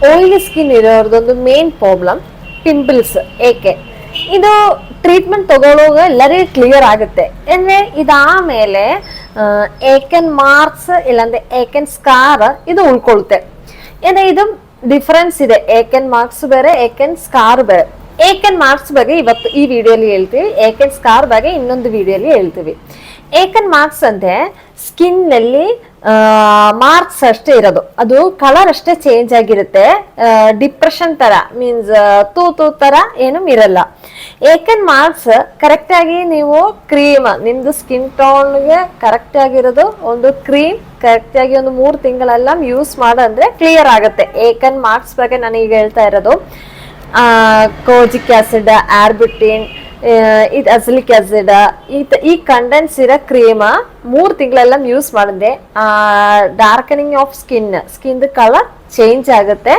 Oily skin ಇರೋರ್ದೊಂದು main problem pimples. ಏಕೆ ಇದು ಟ್ರೀಟ್ಮೆಂಟ್ ತಗೊಳ್ಳುವಾಗ ಎಲ್ಲರಿಗೂ ಕ್ಲಿಯರ್ ಆಗುತ್ತೆ. ಅಂದ್ರೆ ಇದಾದ್ಮೇಲೆ ಏಕೆನ್ ಮಾರ್ಕ್ಸ್ ಇಲ್ಲಾಂದ್ರೆ ಏಕೆನ್ ಸ್ಕಾರ್ ಇದು ಉಳ್ಕೊಳುತ್ತೆ. ಏನೇ ಇದು ಡಿಫರೆನ್ಸ್ ಇದೆ, ಏಕೆನ್ ಮಾರ್ಕ್ಸ್ ಬೇರೆ, ಏಕೆನ್ ಸ್ಕಾರ್ ಬೇರೆ. ಏಕೆನ್ ಮಾರ್ಕ್ಸ್ ಬಗ್ಗೆ ಇವತ್ತು ಈ ವಿಡಿಯೋಲಿ ಹೇಳ್ತೀವಿ, ಏಕೆನ್ ಸ್ಕಾರ್ ಬಗ್ಗೆ ಇನ್ನೊಂದು ವಿಡಿಯೋಲಿ ಹೇಳ್ತೀವಿ. ಏಕೆನ್ ಮಾರ್ಕ್ಸ್ ಅಂದ್ರೆ ಸ್ಕಿನ್ ನಲ್ಲಿ ಮಾರ್ಕ್ಸ್ ಅಷ್ಟೇ ಇರೋದು, ಅದು ಕಲರ್ ಅಷ್ಟೇ ಚೇಂಜ್ ಆಗಿರುತ್ತೆ. ಡಿಪ್ರೆಷನ್ ತರ ಮೀನ್ಸ್ ತೂತು ತರ ಏನು ಇರಲ್ಲ. ಏಕೆನ್ ಮಾರ್ಕ್ಸ್ ಕರೆಕ್ಟ್ ಆಗಿ ನೀವು ಕ್ರೀಮ್ ನಿಮ್ದು ಸ್ಕಿನ್ ಟೋನ್ಗೆ ಕರೆಕ್ಟ್ ಆಗಿರೋದು ಒಂದು ಕ್ರೀಮ್ ಕರೆಕ್ಟ್ ಆಗಿ ಒಂದು 3 ತಿಂಗಳೆಲ್ಲ ಯೂಸ್ ಮಾಡಂದ್ರೆ ಕ್ಲಿಯರ್ ಆಗುತ್ತೆ. ಏಕೆನ್ ಮಾರ್ಕ್ಸ್ ಬಗ್ಗೆ ನಾನು ಈಗ ಹೇಳ್ತಾ ಇರೋದು ಕೋಜಿಕ್ ಆಸಿಡ್, ಆರ್ಬಿಟಿನ್, ಇದು ಅಸಿಲಿಕ್ ಆಸಿಡ್, ಈ ಕಂಡೆನ್ಸ್ ಇರೋ ಕ್ರೀಮ್ 3 ತಿಂಗಳೆಲ್ಲ ಯೂಸ್ ಮಾಡಿದ್ರೆ ಡಾರ್ಕನಿಂಗ್ ಆಫ್ ಸ್ಕಿನ್ ಕಲರ್ ಚೇಂಜ್ ಆಗುತ್ತೆ.